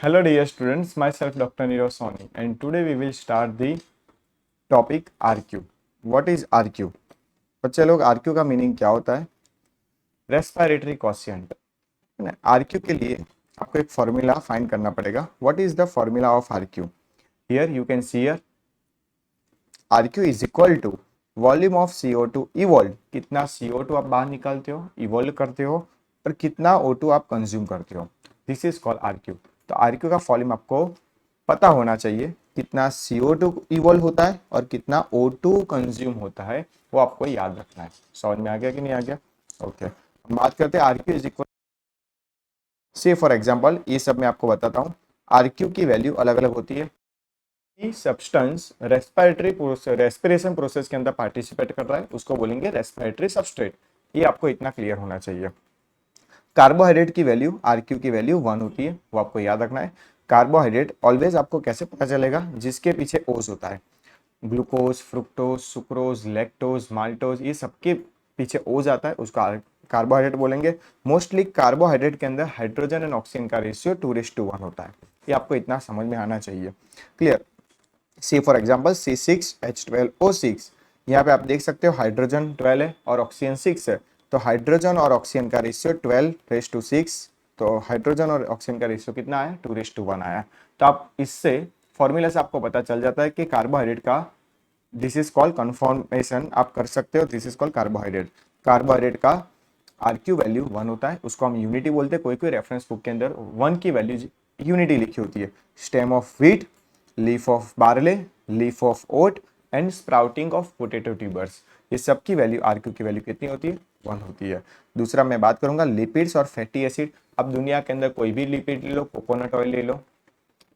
Hello dear students, myself Dr. Nirav Soni and today we will start the topic RQ. What is RQ? बच्चे लोग RQ का meaning क्या होता है? Respiratory quotient. RQ के लिए आपको एक फॉर्मूला फाइंड करना पड़ेगा। What is the formula of RQ? Here you can see here RQ is equal to volume of CO2 evolve. कितना CO2 आप बाहर निकालते हो, इवॉल्व करते हो और कितना O2 आप कंज्यूम करते हो, दिस इज कॉल्ड RQ। तो RQ का वॉल्यूम आपको पता होना चाहिए, कितना CO2 इवॉल्व होता है और कितना O2 कंज्यूम होता है, वो आपको याद रखना है। समझ में आ गया कि नहीं आ गया? ओके, हम बात करते हैं RQ इज इक्वल से फॉर एग्जांपल ये सब मैं आपको बताता हूँ। RQ की वैल्यू अलग अलग होती है। सब्सटेंस रेस्पिरेशन प्रोसेस के अंदर पार्टिसिपेट कर रहा है उसको बोलेंगे रेस्पिरेटरी सबस्ट्रेट। ये आपको इतना क्लियर होना चाहिए। कार्बोहाइड्रेट की वैल्यू RQ की वैल्यू 1 होती है, वो आपको याद रखना है। कार्बोहाइड्रेट ऑलवेज आपको कैसे पता चलेगा? जिसके पीछे ओज होता है। Glucose, fructose, sucrose, lactose, maltose, ये सबके पीछे ओज आता है, उसको कार्बोहाइड्रेट बोलेंगे। मोस्टली कार्बोहाइड्रेट के अंदर हाइड्रोजन एंड ऑक्सीजन का रेशियो 2:1 होता है। ये आपको इतना समझ में आना चाहिए। Clear? C for example C6H12O6, यहाँ पे आप देख सकते हो हाइड्रोजन 12 है और ऑक्सीजन 6 है, तो हाइड्रोजन और ऑक्सीजन का रेशियो 12:6, तो हाइड्रोजन और ऑक्सीजन का रेशियो कितना है? 2:1 आया। तो आप इससे फॉर्मूला से आपको पता चल जाता है कि कार्बोहाइड्रेट का दिस इज कॉल्ड कन्फॉर्मेशन आप कर सकते हो, this is called carbohydrate. Carbohydrate का RQ वैल्यू 1 होता है, उसको हम यूनिटी बोलते हैं। कोई कोई रेफरेंस बुक के अंदर 1 की वैल्यू यूनिटी लिखी होती है। Stem of wheat, leaf of barley, leaf of oat and sprouting of potato tubers, ये सब की वैल्यू RQ की वैल्यू कितनी होती है? 1 होती है। दूसरा मैं बात करूंगा लिपिड्स और फैटी एसिड। अब दुनिया के अंदर कोई भी लिपिड ले लो, कोकोनट ऑयल ले लो,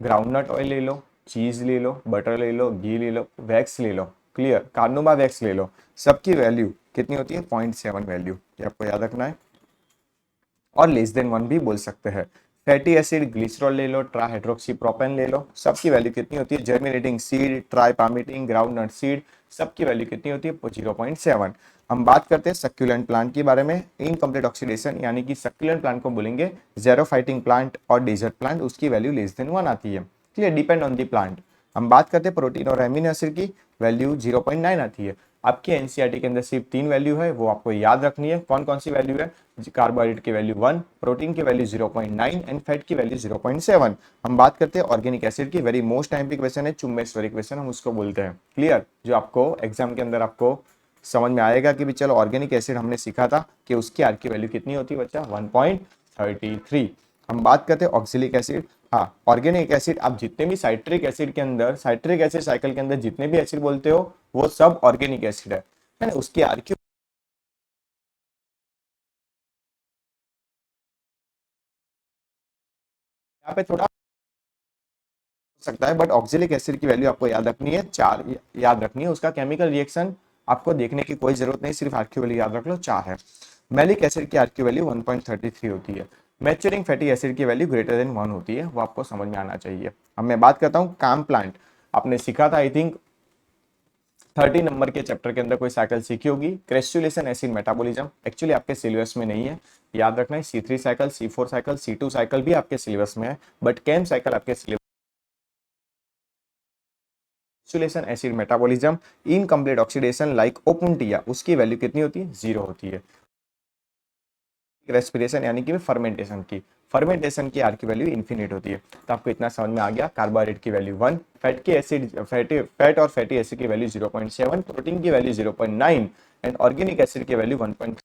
ग्राउंडनट ऑयल ले लो, चीज ले लो, बटर ले लो, घी ले लो, वैक्स ले लो, क्लियर, कार्नोबा वैक्स ले लो, सबकी वैल्यू कितनी होती है? 0.7 वैल्यू, ये आपको याद रखना है। और लेस देन 1 भी बोल सकते हैं। फैटी एसिड ग्लिसरॉल ले लो, ट्राहाइड्रोक्सी प्रोपेन ले लो, सबकी वैल्यू कितनी होती है? जर्मिनेटिंग सीड, ट्राइपामिटिंग ग्राउंडनट सीड, सबकी वैल्यू कितनी होती है? 0.7। हम बात करते हैं सक्यूलेंट प्लांट के बारे में। इनकम्प्लीट ऑक्सीडेशन यानी कि सक्यूलेंट प्लांट को बोलेंगे जेरोफाइटिंग प्लांट और डेजर्ट प्लांट, उसकी वैल्यू लेस देन 1 आती है। Clear? Depend on the plant. हम बात करते हैं प्रोटीन और एमिनो एसिड की, वैल्यू 0.9 आती है। आपके एनसीईआरटी के अंदर सिर्फ 3 वैल्यू है, वो आपको याद रखनी है। कौन कौन सी वैल्यू है? कार्बोहाइड्रेट की वैल्यू 1, प्रोटीन की वैल्यू 0.9 एंड फैट की वैल्यू 0.7। हम बात करते हैं ऑर्गेनिक एसिड की। वेरी मोस्ट टाइम पे क्वेश्चन है, चुम्बेश्वरी क्वेश्चन हम उसको बोलते हैं। क्लियर? जो आपको एग्जाम के अंदर आपको समझ में आएगा कि भी चलो ऑर्गेनिक एसिड हमने सीखा था कि उसकी आर की वैल्यू कितनी होती है बच्चा? 1.33। हम बात करते हैं ऑक्सिलिक एसिड। हाँ, ऑर्गेनिक एसिड आप जितने भी साइट्रिक एसिड के अंदर, साइट्रिक एसिड साइकिल के अंदर जितने भी एसिड बोलते हो वो सब ऑर्गेनिक एसिड है ना? उसकी आर की यहाँ पे थोड़ा सकता है, बट ऑक्सिलिक एसिड की वैल्यू आपको याद रखनी है 4, याद रखनी है। उसका केमिकल रिएक्शन आपको देखने की कोई जरूरत नहीं, सिर्फ आरक्यू वैल्यू याद रख लो 4 है। मैलिक एसिड की आरक्यू वैल्यू 1.33 होती है। मैच्योरिंग फैटी एसिड की वैल्यू ग्रेटर देन 1 होती है, वो आपको समझ में आना चाहिए। अब मैं बात करता हूँ काम प्लांट। आपने सीखा था आई थिंक 30 नंबर के चैप्टर के अंदर कोई साइकिल सीखी होगी, क्रेस्टुलेशन एसिड मेटाबॉलिज्म। एक्चुअली आपके सिलेबस में नहीं है, याद रखना है। C3 cycle, C4 cycle, C2 cycle भी आपके सिलेबस में है, बट केम साइकिल आपके syllabus. Oxidation acid metabolism, incomplete oxidation like Opuntia, उसकी वैल्यू कितनी होती है? 0 होती है। रेस्पिरेशन यानी कि फर्मेंटेशन की आर की वैल्यू इन्फिनिट होती है। तो आपको इतना समझ में आ गया। कार्बोहाइड्रेट की वैल्यू 1, फैट और फैटी एसिड की वैल्यू 0.7, प्रोटीन की वैल्यू 0.9 एंड ऑर्गेनिक एसिड की वैल्यू 1.3।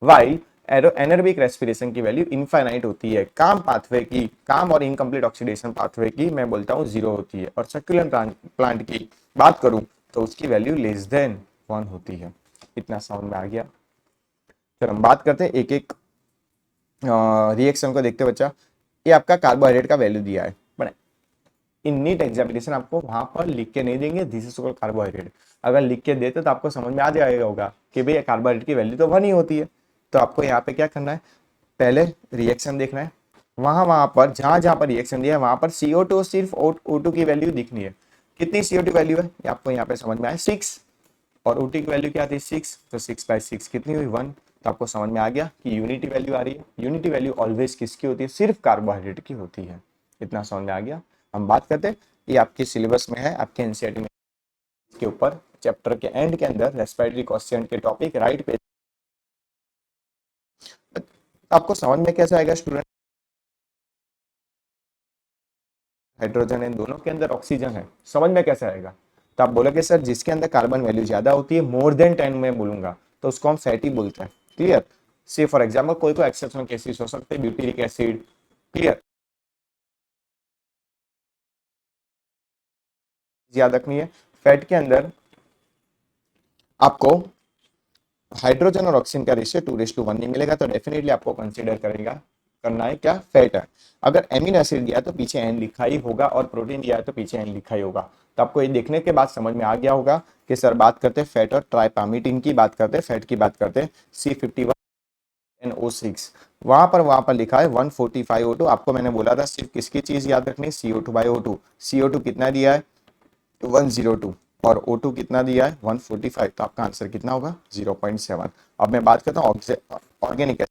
वाइल एनर्बिक रेस्पिरेशन की वैल्यू इनफाइनाइट होती है। काम पाथवे की, काम और इनकम्प्लीट ऑक्सीडेशन पाथवे की मैं बोलता हूँ 0 होती है। और सक्यूलेंट प्लांट की बात करूं तो उसकी वैल्यू लेस देन 1 होती है। इतना समझ में आ गया? चलो हम बात करते हैं एक एक रिएक्शन को देखते बच्चा। ये आपका कार्बोहाइड्रेट का वैल्यू दिया है, बट इन नीट एग्जामिनेशन आपको वहां पर लिख के नहीं देंगे दिस इज कॉल्ड कार्बोहाइड्रेट। अगर लिख के देते तो आपको समझ में आ जाएगा होगा कि भाई कार्बोहाइड्रेट की वैल्यू तो 1 ही होती है। तो आपको यहाँ पे क्या करना है? पहले रिएक्शन देखना है। वहां पर जहां जहां पर रिएक्शन दिया है वहां पर CO2 सिर्फ O2 की वैल्यू दिखनी है। कितनी CO2 वैल्यू है ये आपको यहाँ पे समझ में आया? 6। और OT की वैल्यू क्या थी? 6। तो 6/6 कितनी हुई? 1। तो आपको समझ में आ गया कि यूनिटी वैल्यू आ रही है। यूनिटी वैल्यू ऑलवेज किसकी होती है? सिर्फ कार्बोहाइड्रेट की होती है। इतना समझ में आ गया। हम बात करते हैं, ये आपके सिलेबस में है, आपके एनसीईआरटी में के ऊपर चैप्टर के एंड के अंदर रेस्पिरेटरी क्वेश्चन के टॉपिक राइट पे। आपको समझ में कैसे आएगा स्टूडेंट? हाइड्रोजन इन दोनों के अंदर ऑक्सीजन है, समझ में कैसे आएगा? तो आप बोलोगे सर जिसके अंदर कार्बन वैल्यू ज्यादा होती है, मोर देन 10 में बोलूंगा, तो उसको हम फैटी बोलते हैं। क्लियर? से फॉर एग्जाम्पल कोई कोई एक्सेप्शनल केसेस हो सकते हैं, ब्यूटेरिक एसिड। क्लियर? याद रखनी है, फैट के अंदर आपको हाइड्रोजन और ऑक्सीजन का रेशियो 2:1 नहीं मिलेगा, तो डेफिनेटली आपको कंसीडर करेगा करना है क्या? फैट है। अगर एमिनो एसिड दिया तो पीछे एन लिखा ही होगा, और प्रोटीन दिया है तो पीछे एन लिखा ही होगा। तो आपको ये देखने के बाद समझ में आ गया होगा कि सर बात करते हैं फैट और ट्राइपामिटिन की, बात करते हैं फैट की, बात करते हैं C51NO6। वहां पर लिखा है 145O2। आपको मैंने बोला था सिर्फ किसकी चीज याद रखनी है? CO2/O2। CO2 कितना दिया है? 102। और O2 कितना दिया है? 145। तो आपका आंसर कितना होगा? 0.7। अब मैं बात करता हूँ ऑर्गेनिक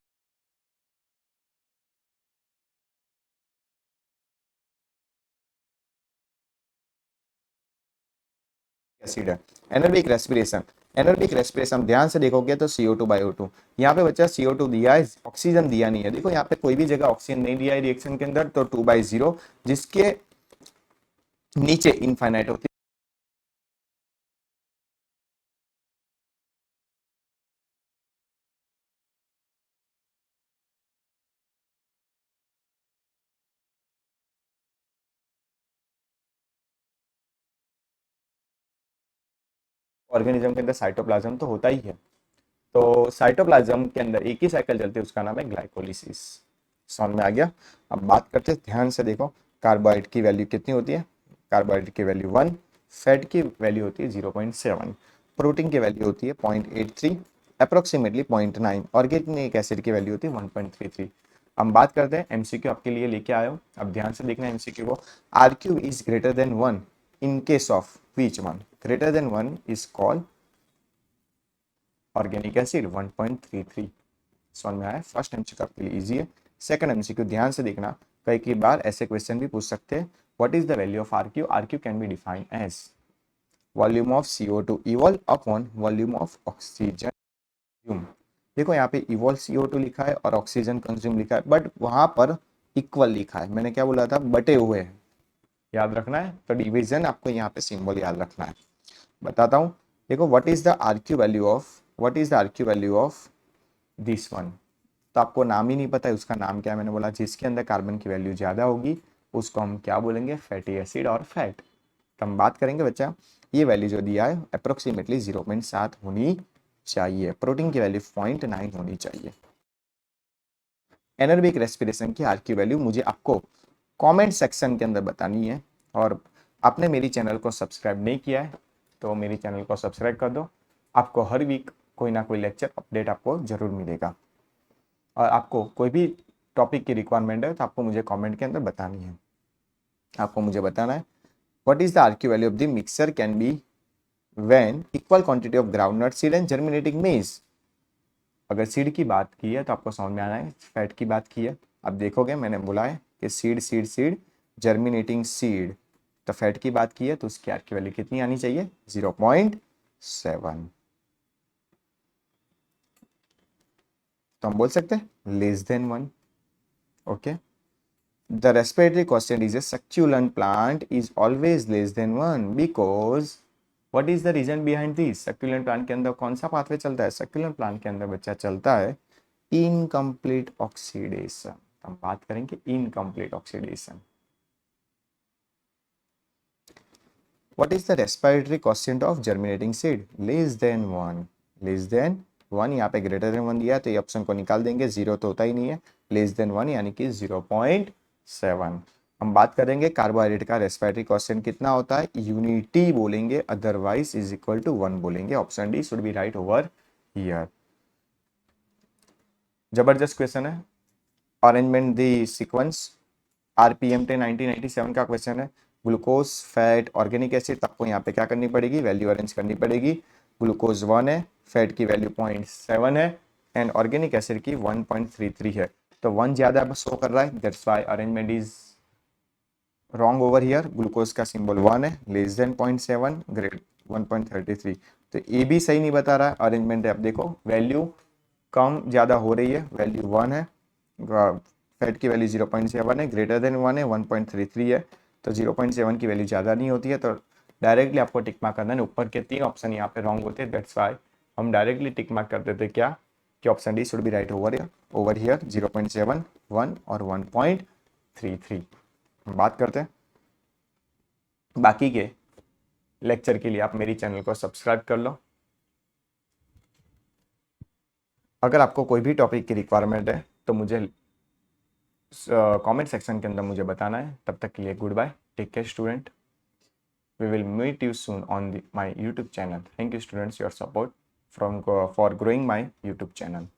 एसिड है। एनर्बिक रेस्पिरेशन, एनर्बिक रेस्पिरेशन ध्यान से देखोगे तो CO2/O2। यहाँ पे बच्चा CO2 दिया है, ऑक्सीजन दिया नहीं है। देखो यहाँ पे कोई भी जगह ऑक्सीजन नहीं दिया है रिएक्शन के अंदर, तो 2/0 जिसके नीचे इनफाइनाइट होती है। ऑर्गेनिज्म के अंदर साइटोप्लाज्म तो होता ही है, तो साइटोप्लाज्म के अंदर एक ही साइकिल चलती है, उसका नाम है ग्लाइकोलिसिस। समझ में आ गया? अब बात करते हैं, ध्यान से देखो, कार्बोहाइड्रेट की वैल्यू कितनी होती है? कार्बोहाइड्रेट की वैल्यू 1, फैट की वैल्यू होती है 0.7, प्रोटीन की वैल्यू होती है 0.83, अप्रोक्सीमेटली 0.9, ऑर्गेनिक एसिड की वैल्यू होती है 1.33। हम बात करते हैं एमसीक्यू आपके लिए लेके आए हो, अब ध्यान से देखना एमसीक्यू को। RQ is greater than 1 in case of which one? Greater than 1 is called organic acid 1.33। समझ में आया? फर्स्ट एमसीक्यू आपके लिए इजी है। सेकंड एमसीक्यू ध्यान से देखना, कई कई बार ऐसे क्वेश्चन भी पूछ सकते हैं। What is the value of RQ? RQ can be defined as volume of CO2 evolve upon volume of oxygen. देखो यहाँ पे इवॉल्व CO2 लिखा है और ऑक्सीजन कंज्यूम लिखा है, बट वहां पर इक्वल लिखा है। मैंने क्या बोला था? बटे हुए हैं, याद रखना है। तो डिवीजन आपको यहाँ पे सिंबल याद रखना है। बताता हूँ, देखो what is the RQ value of this one? तो आपको नाम ही नहीं पता है उसका नाम क्या है। मैंने बोला जिसके अंदर कार्बन की वैल्यू ज्यादा होगी उसको हम क्या बोलेंगे? फैटी एसिड और फैट। तो हम बात करेंगे बच्चा, ये वैल्यू जो दिया है अप्रोक्सीमेटली 0.7 होनी चाहिए, प्रोटीन की वैल्यू 0.9 होनी चाहिए। एनर्बिक रेस्पिरेशन की आर की वैल्यू मुझे आपको कमेंट सेक्शन के अंदर बतानी है। और आपने मेरी चैनल को सब्सक्राइब नहीं किया है तो मेरी चैनल को सब्सक्राइब कर दो। आपको हर वीक कोई ना कोई लेक्चर अपडेट आपको जरूर मिलेगा। और आपको कोई भी टॉपिक की रिक्वायरमेंट है तो आपको मुझे कमेंट के अंदर बतानी है। आपको मुझे बताना है what is the RQ value of the mixer can be when equal quantity of groundnut seed and germinating मेज। अगर सीड की बात की है तो आपको समझ में आना है फैट की बात की है। अब देखोगे मैंने बोला है कि seed seed seed germinating seed, तो फैट की बात की है तो उसकी आर की वैल्यू कितनी आनी चाहिए? 0.7। तो हम बोल सकते हैं less than 1। Okay, the respiratory quotient is a succulent plant is always less than 1 because what is the reason behind this? succulent plant के अंदर कौन सा पाथवे चलता है? succulent plant के अंदर बच्चा चलता है इनकम्प्लीट ऑक्सीडेशन। हम बात करेंगे incomplete oxidation. what is the respiratory quotient of germinating seed? less than 1, less than 1। यहाँ पे ग्रेटर देन 1 दिया है तो ये ऑप्शन को निकाल देंगे, जीरो तो होता ही नहीं है। लेस देन 1 यानी कि 0.7। हम बात करेंगे कार्बोहाइड्रेट का रेस्पिरेटरी क्वेश्चन कितना होता है? यूनिटी बोलेंगे, अदरवाइज इज इक्वल टू 1 बोलेंगे। Option D should be right over here. जबरदस्त क्वेश्चन है। अरेंजमेंट द सीक्वेंस RPMT 1997 का क्वेश्चन है। ग्लूकोज, फैट, ऑर्गेनिक एसिड, आपको यहाँ पे क्या करनी पड़ेगी? वैल्यू अरेंज करनी पड़ेगी। ग्लूकोज 1 है, फैट की वैल्यू 0.7 है एंड ऑर्गेनिक एसिड की 1.33 है। तो 1 ज्यादा शो कर रहा है, that's why arrangement is wrong over here, glucose का सिंबल 1 है, लेस देन 0.7, ग्रेड 1.33। तो ए भी सही नहीं बता रहा है। अरेंजमेंट है, अब देखो वैल्यू कम ज़्यादा हो रही है, वैल्यू 1 है, फैट की वैल्यू 0.7 है, ग्रेटर देन 1 है, 1.33 है। तो 0.7 की वैल्यू ज़्यादा नहीं होती है, तो डायरेक्टली आपको टिक मार्क करना है। ऊपर के 3 ऑप्शन यहाँ पे रॉन्ग होते हैं, दैट्स वाई हम डायरेक्टली टिक मार्क कर देते क्या कि option D should be right over here 0.7, 1 और 1.33। बात करते हैं बाकी के लेक्चर के लिए। आप मेरी चैनल को सब्सक्राइब कर लो। अगर आपको कोई भी टॉपिक की रिक्वायरमेंट है तो मुझे कमेंट सेक्शन के अंदर मुझे बताना है। तब तक के लिए good bye, take care student, we will meet you soon on my YouTube channel. Thank you students, your support from for growing my YouTube channel.